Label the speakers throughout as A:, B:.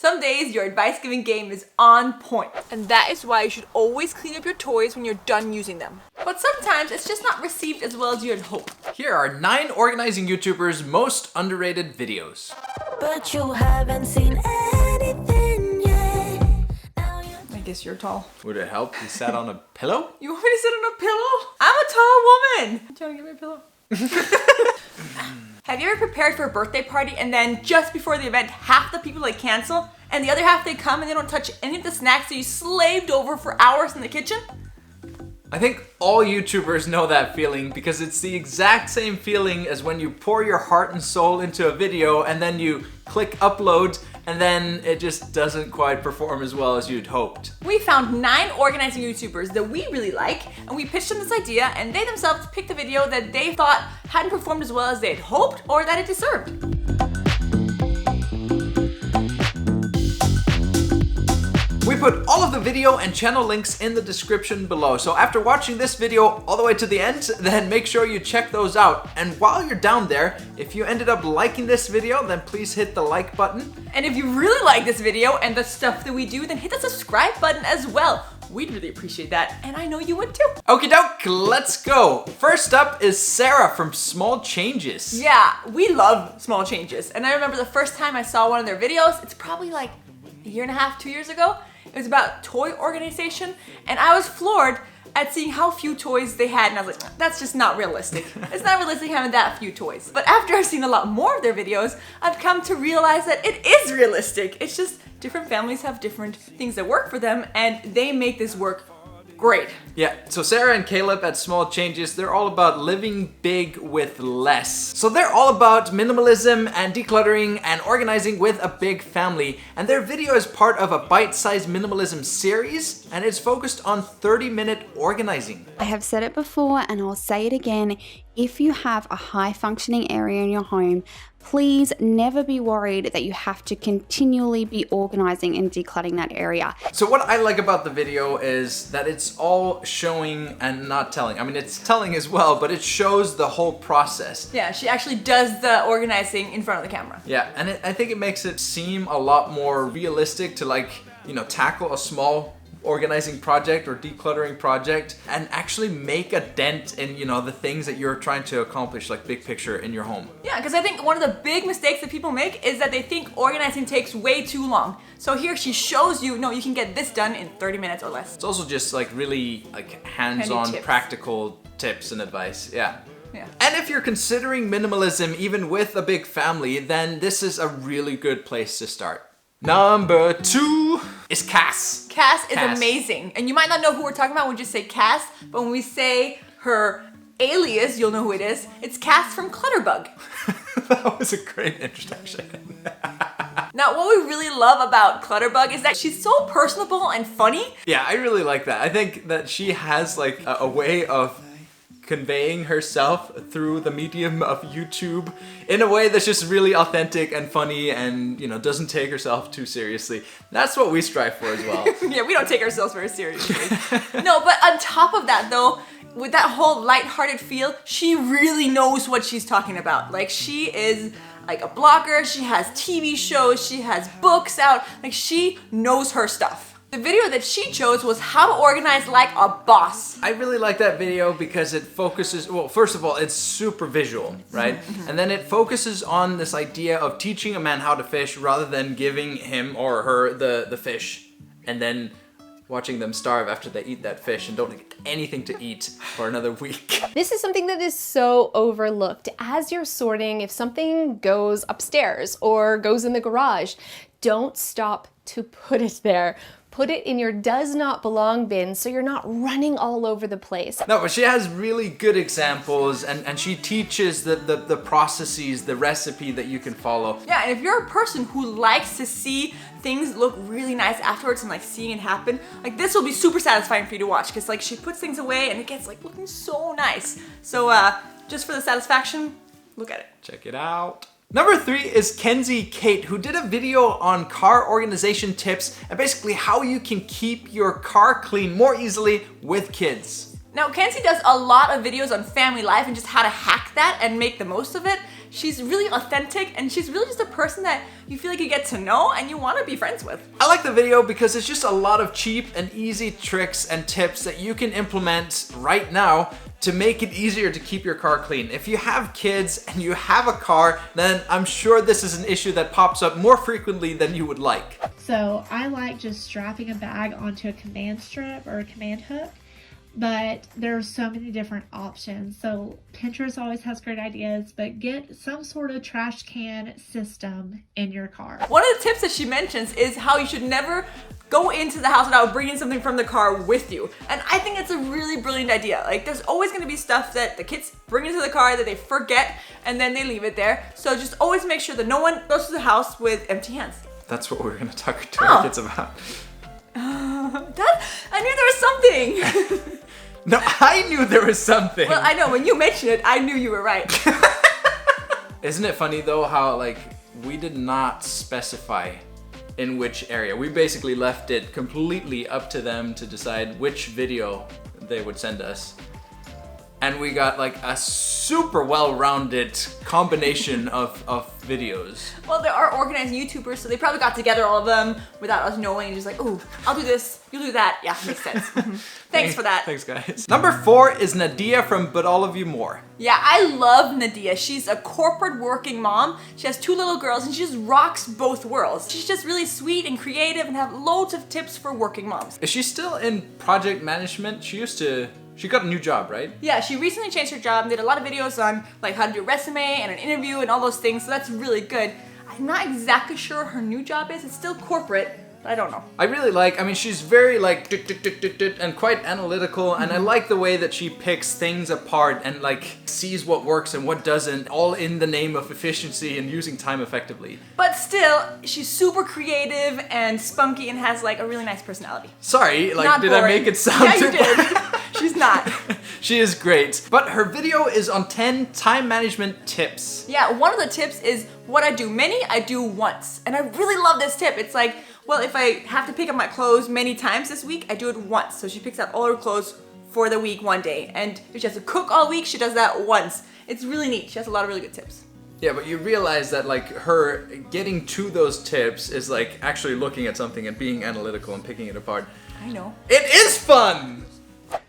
A: Some days your advice giving game is on point. And that is why you should always clean up your toys when you're done using them. But sometimes it's just not received as well as you had hoped.
B: Here are 9 organizing YouTubers' most underrated videos.
C: But you haven't seen anything yet.
A: I guess you're tall.
B: Would it help he sat on a pillow?
A: You want me to sit on a pillow? I'm a tall woman. Do you want to give me a pillow? Have you ever prepared for a birthday party and then just before the event, half the people like cancel and the other half they come and they don't touch any of the snacks that you slaved over for hours in the kitchen?
B: I think all YouTubers know that feeling because it's the exact same feeling as when you pour your heart and soul into a video and then you click upload and then it just doesn't quite perform as well as you'd hoped.
A: We found 9 organizing YouTubers that we really like and we pitched them this idea and they themselves picked a video that they thought hadn't performed as well as they had hoped or that it deserved.
B: We put all of the video and channel links in the description below. So after watching this video all the way to the end, then make sure you check those out. And while you're down there, if you ended up liking this video, then please hit the like button.
A: And if you really like this video and the stuff that we do, then hit the subscribe button as well. We'd really appreciate that, and I know you would too.
B: Okie doke, let's go. First up is Sarah from Small Changes.
A: Yeah, we love Small Changes. And I remember the first time I saw one of their videos, it's probably like a year and a half, 2 years ago. It was about toy organization, and I was floored at seeing how few toys they had, and I was like, that's just not realistic. It's not realistic having that few toys. But after I've seen a lot more of their videos, I've come to realize that it is realistic. It's just different families have different things that work for them, and they make this work great.
B: Yeah, so Sarah and Caleb at Small Changes, they're all about living big with less. So they're all about minimalism and decluttering and organizing with a big family. And their video is part of a bite-sized minimalism series, and it's focused on 30-minute organizing.
D: I have said it before and I'll say it again. If you have a high functioning area in your home, please never be worried that you have to continually be organizing and decluttering that area.
B: So what I like about the video is that it's all showing and not telling. I mean, it's telling as well, but it shows the whole process.
A: Yeah, she actually does the organizing in front of the camera.
B: Yeah, and I think it makes it seem a lot more realistic to, like, you know, tackle a small organizing project or decluttering project and actually make a dent in, you know, the things that you're trying to accomplish, like big picture in your home.
A: Yeah, because I think one of the big mistakes that people make is that they think organizing takes way too long. So here she shows you, no, you can get this done in 30 minutes or less.
B: It's also just like really like hands-on practical tips and advice. Yeah.
A: Yeah.
B: And if you're considering minimalism even with a big family, then this is a really good place to start. Number 2 is Cass.
A: Cass is amazing. And you might not know who we're talking about when we just say Cass, but when we say her alias, you'll know who it is. It's Cass from Clutterbug.
B: That was a great introduction.
A: Now, what we really love about Clutterbug is that she's so personable and funny.
B: Yeah, I really like that. I think that she has like a way of conveying herself through the medium of YouTube in a way that's just really authentic and funny and, you know, doesn't take herself too seriously. That's what we strive for as well.
A: Yeah, we don't take ourselves very seriously. No, but on top of that though, with that whole lighthearted feel, she really knows what she's talking about. Like, she is like a blogger, she has TV shows, she has books out, like she knows her stuff. The video that she chose was how to organize like a boss.
B: I really like that video because it focuses, well, first of all, it's super visual, right? And then it focuses on this idea of teaching a man how to fish rather than giving him or her the fish and then watching them starve after they eat that fish and don't get anything to eat for another week.
E: This is something that is so overlooked. As you're sorting, if something goes upstairs or goes in the garage, don't stop to put it there. Put it in your does not belong bin so you're not running all over the place.
B: No, but she has really good examples and she teaches the processes, the recipe that you can follow.
A: Yeah, and if you're a person who likes to see things look really nice afterwards and like seeing it happen, like this will be super satisfying for you to watch because like she puts things away and it gets like looking so nice. So just for the satisfaction, look at it.
B: Check it out. Number 3 is Kenzie Kate, who did a video on car organization tips and basically how you can keep your car clean more easily with kids.
A: Now, Kenzie does a lot of videos on family life and just how to hack that and make the most of it. She's really authentic and she's really just a person that you feel like you get to know and you want to be friends with.
B: I like the video because it's just a lot of cheap and easy tricks and tips that you can implement right now to make it easier to keep your car clean. If you have kids and you have a car, then I'm sure this is an issue that pops up more frequently than you would like.
F: So I like just strapping a bag onto a command strip or a command hook, but there's so many different options. So Pinterest always has great ideas, but get some sort of trash can system in your car.
A: One of the tips that she mentions is how you should never go into the house without bringing something from the car with you. And I think it's a really brilliant idea. Like, there's always gonna be stuff that the kids bring into the car that they forget and then they leave it there. So just always make sure that no one goes to the house with empty hands.
B: That's what we're gonna talk to our kids about.
A: I knew there was something.
B: No, I knew there was something.
A: Well, I know, when you mentioned it, I knew you were right.
B: Isn't it funny though how like we did not specify in which area. We basically left it completely up to them to decide which video they would send us. And we got like a super well-rounded combination of videos.
A: Well, there are organizing YouTubers, so they probably got together all of them without us knowing and just like, oh, I'll do this, you'll do that. Yeah, makes sense. Thanks for that.
B: Thanks, guys. Number 4 is Nadiya from But All of You More.
A: Yeah, I love Nadiya. She's a corporate working mom. She has 2 little girls and she just rocks both worlds. She's just really sweet and creative and have loads of tips for working moms.
B: Is she still in project management? She got a new job, right?
A: Yeah, she recently changed her job and did a lot of videos on like how to do a resume and an interview and all those things, so that's really good. I'm not exactly sure what her new job is. It's still corporate, but I don't know.
B: I really like, she's very like and quite analytical, and I like the way that she picks things apart and like sees what works and what doesn't, all in the name of efficiency and using time effectively.
A: But still, she's super creative and spunky and has like a really nice personality.
B: Sorry, like
A: Not
B: did
A: boring.
B: I make it sound
A: Yeah, you
B: too
A: did. She's not.
B: She is great. But her video is on 10 time management tips.
A: Yeah, one of the tips is what I do many, I do once. And I really love this tip. It's like, well, if I have to pick up my clothes many times this week, I do it once. So she picks up all her clothes for the week one day. And if she has to cook all week, she does that once. It's really neat. She has a lot of really good tips.
B: Yeah, but you realize that like her getting to those tips is like actually looking at something and being analytical and picking it apart.
A: I know.
B: It is fun!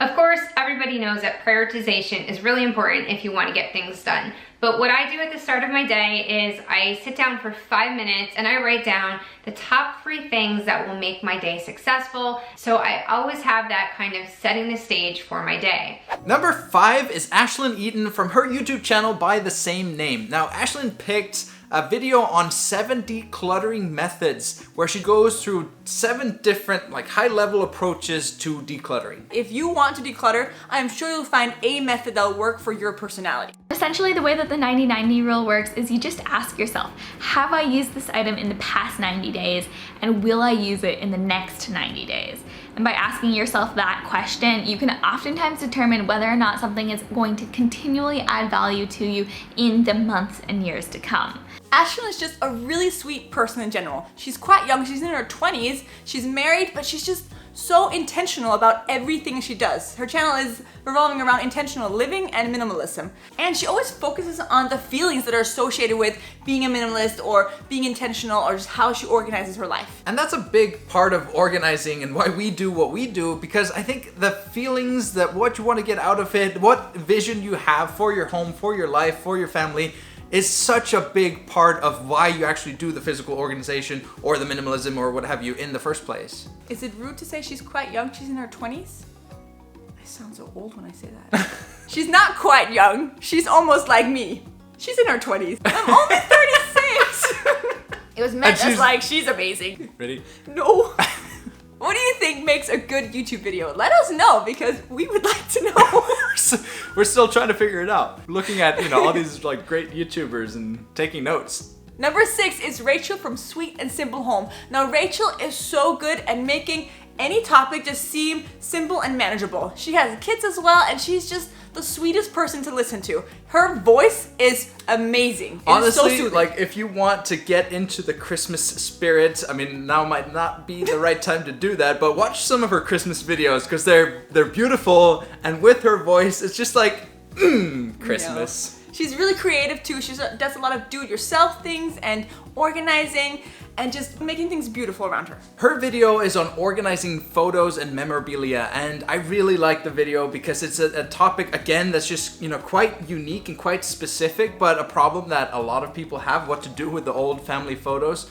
G: Of course, everybody knows that prioritization is really important if you want to get things done. But what I do at the start of my day is I sit down for 5 minutes and I write down the top 3 things that will make my day successful. So I always have that kind of setting the stage for my day.
B: Number 5 is Ashlynne Eaton from her YouTube channel by the same name. Now, Ashlynne picked a video on 7 decluttering methods where she goes through 7 different like high-level approaches to decluttering.
A: If you want to declutter, I'm sure you'll find a method that'll work for your personality.
H: Essentially, the way that the 90-90 rule works is you just ask yourself, have I used this item in the past 90 days and will I use it in the next 90 days? And by asking yourself that question, you can oftentimes determine whether or not something is going to continually add value to you in the months and years to come.
A: Ashlynne is just a really sweet person in general. She's quite young, she's in her 20s, she's married, but she's just so intentional about everything she does. Her channel is revolving around intentional living and minimalism. And she always focuses on the feelings that are associated with being a minimalist or being intentional or just how she organizes her life.
B: And that's a big part of organizing and why we do what we do, because I think the feelings that what you want to get out of it, what vision you have for your home, for your life, for your family, is such a big part of why you actually do the physical organization or the minimalism or what have you in the first place.
A: Is it rude to say she's quite young? She's in her 20s? I sound so old when I say that. She's not quite young. She's almost like me. She's in her 20s. I'm only 36. It was meant as like, she's amazing.
B: Ready?
A: No. What do you think makes a good YouTube video? Let us know because we would like to know.
B: We're still trying to figure it out. Looking at, all these like great YouTubers and taking notes.
A: Number 6 is Rachel from Sweet and Simple Home. Now Rachel is so good at making any topic just seem simple and manageable. She has kids as well and she's just the sweetest person to listen to. Her voice is amazing. It
B: Honestly,
A: is so soothing.
B: like if you want to get into the Christmas spirit, I mean, now might not be the right time to do that, but watch some of her Christmas videos because they're beautiful, and with her voice, it's just like, Christmas.
A: She's really creative too. She does a lot of do-it-yourself things and organizing and just making things beautiful around her.
B: Her video is on organizing photos and memorabilia, and I really like the video because it's a topic, again, that's just, quite unique and quite specific, but a problem that a lot of people have, what to do with the old family photos.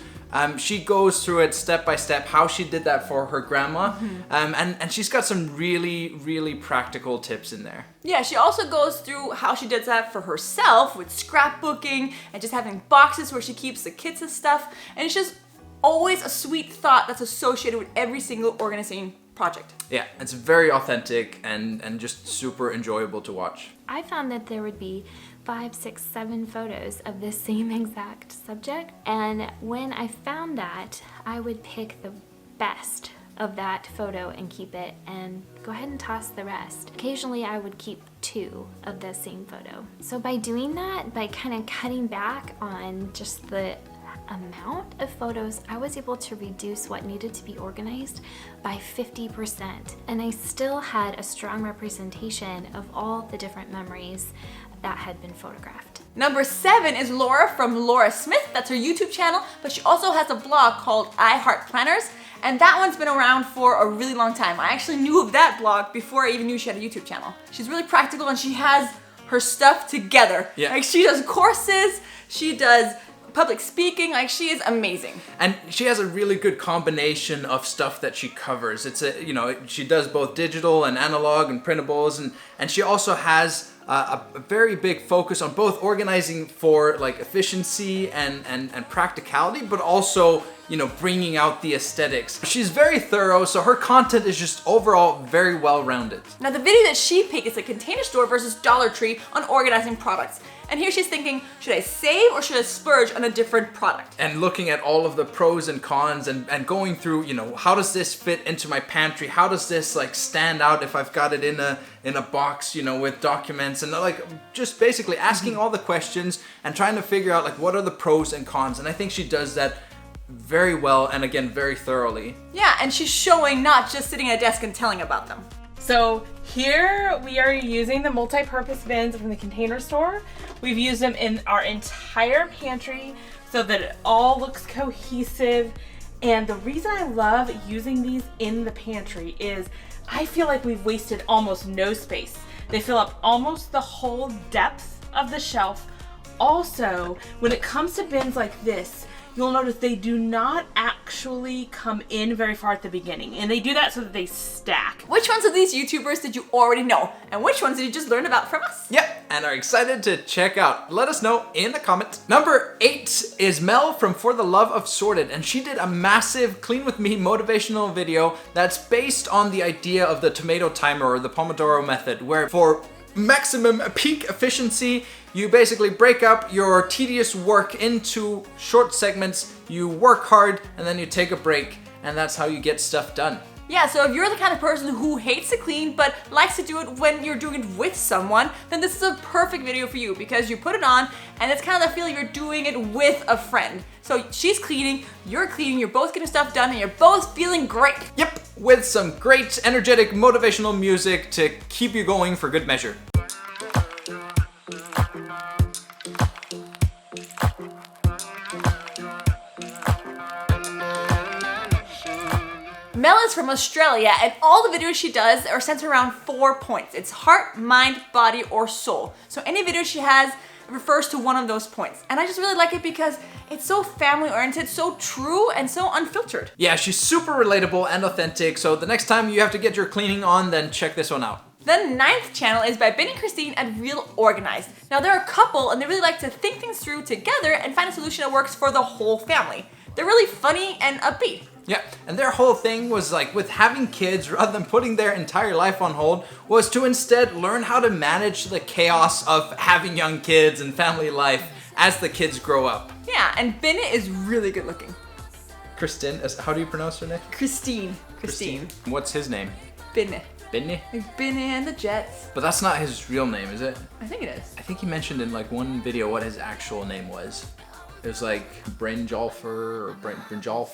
B: She goes through it step by step, how she did that for her grandma, and she's got some really, really practical tips in there.
A: Yeah, she also goes through how she does that for herself with scrapbooking and just having boxes where she keeps the kids' stuff, and it's just always a sweet thought that's associated with every single organizing project.
B: Yeah, it's very authentic and just super enjoyable to watch.
I: I found that there would be 5, 6, 7 photos of the same exact subject, and when I found that, I would pick the best of that photo and keep it and go ahead and toss the rest. Occasionally I would keep 2 of the same photo. So by doing that, by kind of cutting back on just the amount of photos, I was able to reduce what needed to be organized by 50%, and I still had a strong representation of all the different memories that had been photographed.
A: Number 7 is Laura from Laura Smith. That's her YouTube channel, but she also has a blog called I Heart Planners, and that one's been around for a really long time. I actually knew of that blog before I even knew she had a YouTube channel. She's really practical and she has her stuff together.
B: Yeah.
A: Like she does courses, she does public speaking, like she is amazing.
B: And she has a really good combination of stuff that she covers. It's she does both digital and analog and printables, and she also has a very big focus on both organizing for like efficiency and practicality, but also bringing out the aesthetics. She's very thorough, so her content is just overall very well rounded.
A: Now the video that she picked is a Container Store versus Dollar Tree on organizing products. And here she's thinking, should I save or should I splurge on a different product?
B: And looking at all of the pros and cons and going through, how does this fit into my pantry? How does this like stand out if I've got it in a box, with documents, and like just basically asking all the questions and trying to figure out like what are the pros and cons. And I think she does that very well and again, very thoroughly.
A: Yeah, and she's showing, not just sitting at a desk and telling about them.
J: So here we are using the multi-purpose bins from the Container Store. We've used them in our entire pantry so that it all looks cohesive. And the reason I love using these in the pantry is I feel like we've wasted almost no space. They fill up almost the whole depth of the shelf. Also, when it comes to bins like this, you'll notice they do not actually come in very far at the beginning, and they do that so that they stack.
A: Which ones of these YouTubers did you already know? And which ones did you just learn about from us?
B: Yep, and are excited to check out. Let us know in the comments. Number 8 is Mel from For the Love of Sorted, and she did a massive Clean With Me motivational video that's based on the idea of the tomato timer or the Pomodoro method, where for maximum peak efficiency, you basically break up your tedious work into short segments, you work hard, and then you take a break, and that's how you get stuff done.
A: Yeah, so if you're the kind of person who hates to clean but likes to do it when you're doing it with someone, then this is a perfect video for you because you put it on and it's kind of the feeling you're doing it with a friend. So she's cleaning, you're both getting stuff done, and you're both feeling great.
B: Yep, with some great, energetic, motivational music to keep you going for good measure.
A: Mel is from Australia, and all the videos she does are centered around 4 points. It's heart, mind, body, or soul. So any video she has refers to one of those points. And I just really like it because it's so family-oriented, so true, and so unfiltered.
B: Yeah, she's super relatable and authentic, so the next time you have to get your cleaning on, then check this one out.
A: The 9th channel is by Binni and Kristine at Real Organized. Now they're a couple, and they really like to think things through together and find a solution that works for the whole family. They're really funny and upbeat.
B: Yeah, and their whole thing was like with having kids, rather than putting their entire life on hold, was to instead learn how to manage the chaos of having young kids and family life as the kids grow up.
A: Yeah, and Binni is really good looking.
B: Kristine, how do you pronounce her name?
A: Kristine.
B: What's his name?
A: Binni.
B: Binni?
A: Like Binni and the Jets.
B: But that's not his real name, is it?
A: I think it is.
B: I think he mentioned in like one video what his actual name was. It was like Brynjolfur or Brynjolf.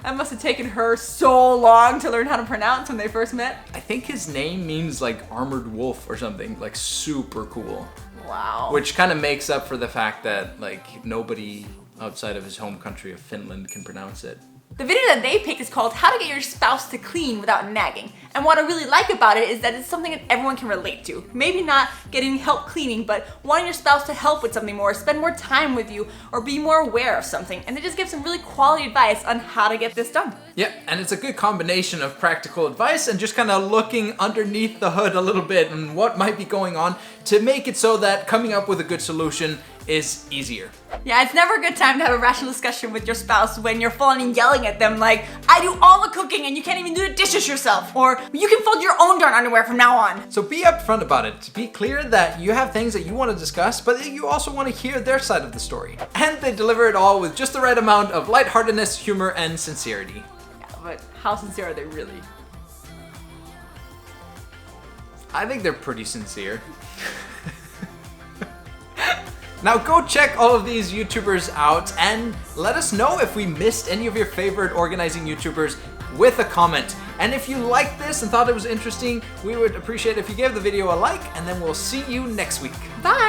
A: That must have taken her so long to learn how to pronounce when they first met.
B: I think his name means like armored wolf or something, like super cool.
A: Wow.
B: Which kind of makes up for the fact that like nobody outside of his home country of Finland can pronounce it.
A: The video that they picked is called How to Get Your Spouse to Clean Without Nagging. And what I really like about it is that it's something that everyone can relate to. Maybe not getting help cleaning, but wanting your spouse to help with something more, spend more time with you, or be more aware of something. And they just give some really quality advice on how to get this done.
B: Yep, and it's a good combination of practical advice and just kind of looking underneath the hood a little bit and what might be going on to make it so that coming up with a good solution is easier.
A: Yeah, it's never a good time to have a rational discussion with your spouse when you're full on yelling at them like, I do all the cooking and you can't even do the dishes yourself, or you can fold your own darn underwear from now on.
B: So be upfront about it. Be clear that you have things that you want to discuss, but that you also want to hear their side of the story. And they deliver it all with just the right amount of lightheartedness, humor, and sincerity.
A: Yeah, but how sincere are they really?
B: I think they're pretty sincere. Now go check all of these YouTubers out and let us know if we missed any of your favorite organizing YouTubers with a comment. And if you liked this and thought it was interesting, we would appreciate if you gave the video a like, and then we'll see you next week.
A: Bye!